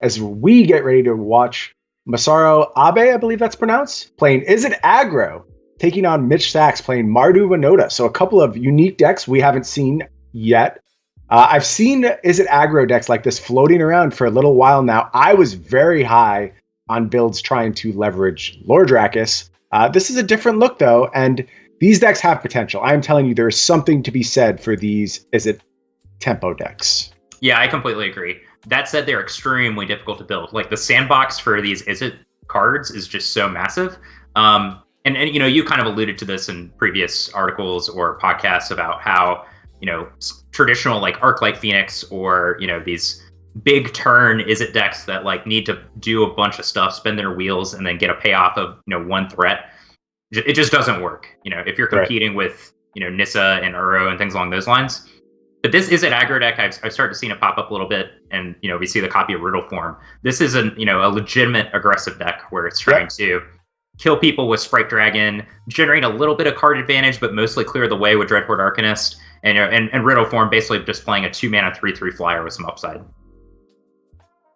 as we get ready to watch Masaru Abe, I believe that's pronounced, playing Is It Aggro, taking on Mitch Sachs playing Mardu Winoda. So a couple of unique decks we haven't seen yet. I've seen Is It Aggro decks like this floating around for a little while now. I was very high on builds trying to leverage Lord Drakis. This is a different look, though, and these decks have potential. I am telling you, there is something to be said for these Is It tempo decks. Yeah, I completely agree. That said, they're extremely difficult to build. Like, the sandbox for these Is It cards is just so massive. And you know, you kind of alluded to this in previous articles or podcasts about how, you know, traditional like Arclight Phoenix or, you know, these big turn Is It decks that like need to do a bunch of stuff, spin their wheels, and then get a payoff of, you know, one threat. It just doesn't work. You know, if you're competing with, you know, Nissa and Uro and things along those lines. But this Is It Aggro deck, I've started to see it pop up a little bit, and, you know, we see the copy of Riddle Form. This is a legitimate aggressive deck where it's trying to kill people with Sprite Dragon, generate a little bit of card advantage, but mostly clear the way with Dreadhorde Arcanist, and Riddle Form basically just playing a 2-mana 3/3 flyer with some upside.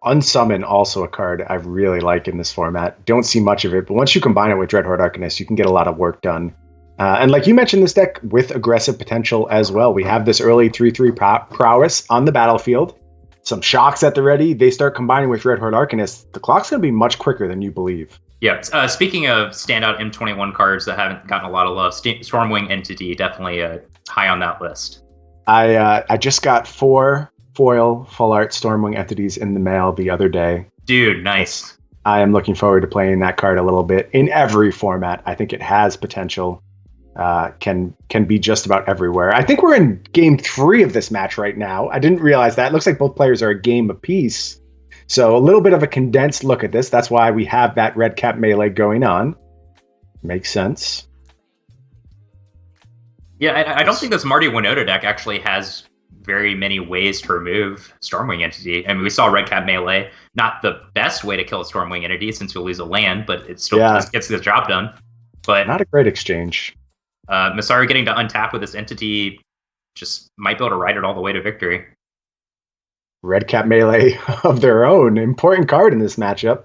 Unsummon, also a card I really like in this format. Don't see much of it, but once you combine it with Dreadhorde Arcanist, you can get a lot of work done. And like you mentioned, this deck with aggressive potential as well. We have this early 3/3 prowess on the battlefield. Some shocks at the ready. They start combining with Dreadhorde Arcanist. The clock's going to be much quicker than you believe. Yeah. Speaking of standout M21 cards that haven't gotten a lot of love, Stormwing Entity definitely high on that list. I just got 4 foil full art Stormwing Entities in the mail the other day. Dude, nice. I am looking forward to playing that card a little bit in every format. I think it has potential. Can be just about everywhere. I think we're in game 3 of this match right now. I didn't realize that. It looks like both players are a game apiece. So a little bit of a condensed look at this. That's why we have that red cap melee going on. Makes sense. Yeah, I don't think this Marty Winoda deck actually has very many ways to remove Stormwing Entity. I mean, we saw red cap melee. Not the best way to kill a Stormwing Entity since you'll lose a land, but it still gets the job done. But not a great exchange. Masaru getting to untap with this entity just might be able to ride it all the way to victory. Red cap melee of their own. Important card in this matchup.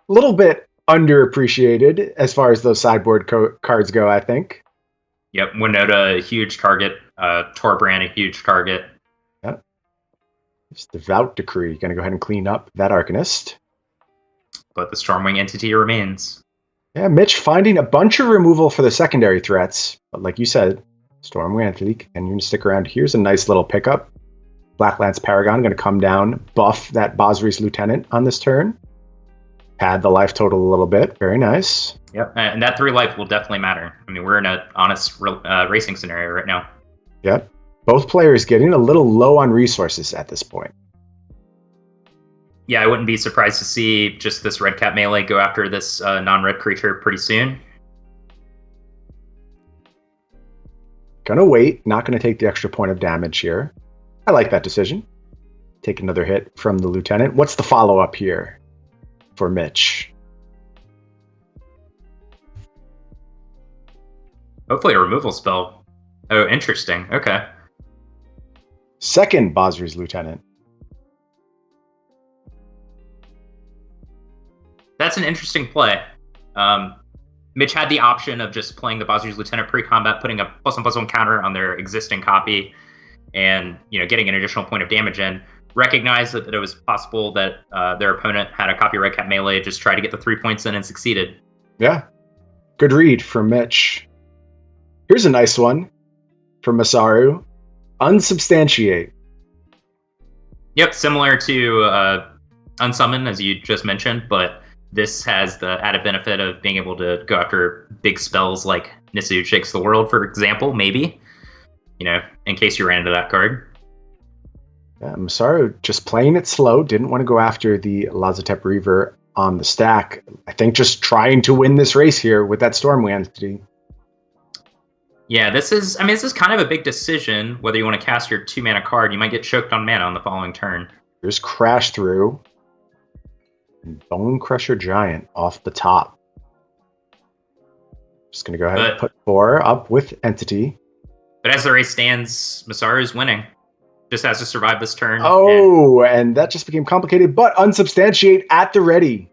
A little bit underappreciated as far as those sideboard cards go, I think. Yep, Winoda, a huge target. Torbrand, a huge target. Yep. Just Devout Decree. Going to go ahead and clean up that Arcanist. But the Stormwing Entity remains. Yeah, Mitch finding a bunch of removal for the secondary threats. But like you said, Stormwing Entity continuing to stick around. Here's a nice little pickup. Blacklance Paragon going to come down, buff that Basri's Lieutenant on this turn. Pad the life total a little bit. Very nice. Yep, and that 3 life will definitely matter. I mean, we're in an honest racing scenario right now. Yep. Both players getting a little low on resources at this point. Yeah, I wouldn't be surprised to see just this red cap melee go after this non-red creature pretty soon. Gonna wait. Not gonna take the extra point of damage here. I like that decision. Take another hit from the Lieutenant. What's the follow-up here for Mitch? Hopefully a removal spell. Oh, interesting. Okay. Second Basri's Lieutenant. That's an interesting play. Mitch had the option of just playing the Basri's Lieutenant pre-combat, putting a +1/+1 counter on their existing copy, and getting an additional point of damage in. Recognized that it was possible that their opponent had a copy red cap melee, just try to get the 3 points in and succeeded. Yeah. Good read from Mitch. Here's a nice one from Masaru. Unsubstantiate. Yep, similar to Unsummon, as you just mentioned, but this has the added benefit of being able to go after big spells like Nissa Shakes the World, for example, maybe. In case you ran into that card. Yeah, Masaru just playing it slow, didn't want to go after the Lazotep Reaver on the stack. I think just trying to win this race here with that Stormwing Entity. Yeah, this is kind of a big decision, whether you want to cast your 2-mana card. You might get choked on mana on the following turn. There's Crash Through. And Bone Crusher Giant off the top. Just going to go ahead and put 4 up with Entity. But as the race stands, Masaru is winning. just has to survive this turn. Oh, and that just became complicated, but unsubstantiate at the ready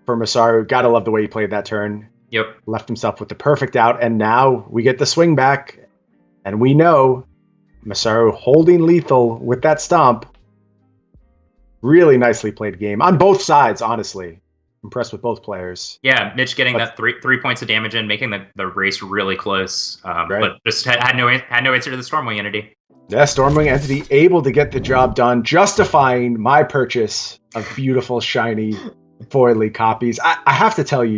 for Masaru. Gotta love the way he played that turn. Yep. Left himself with the perfect out, and now we get the swing back, and we know Masaru holding lethal with that stomp. Really nicely played game on both sides, honestly. Impressed with both players. Yeah, Mitch getting that three points of damage in, making the race really close. But just had no answer to the Stormwing entity. Yeah, Stormwing entity able to get the job done, justifying my purchase of beautiful, shiny, foily copies. I have to tell you,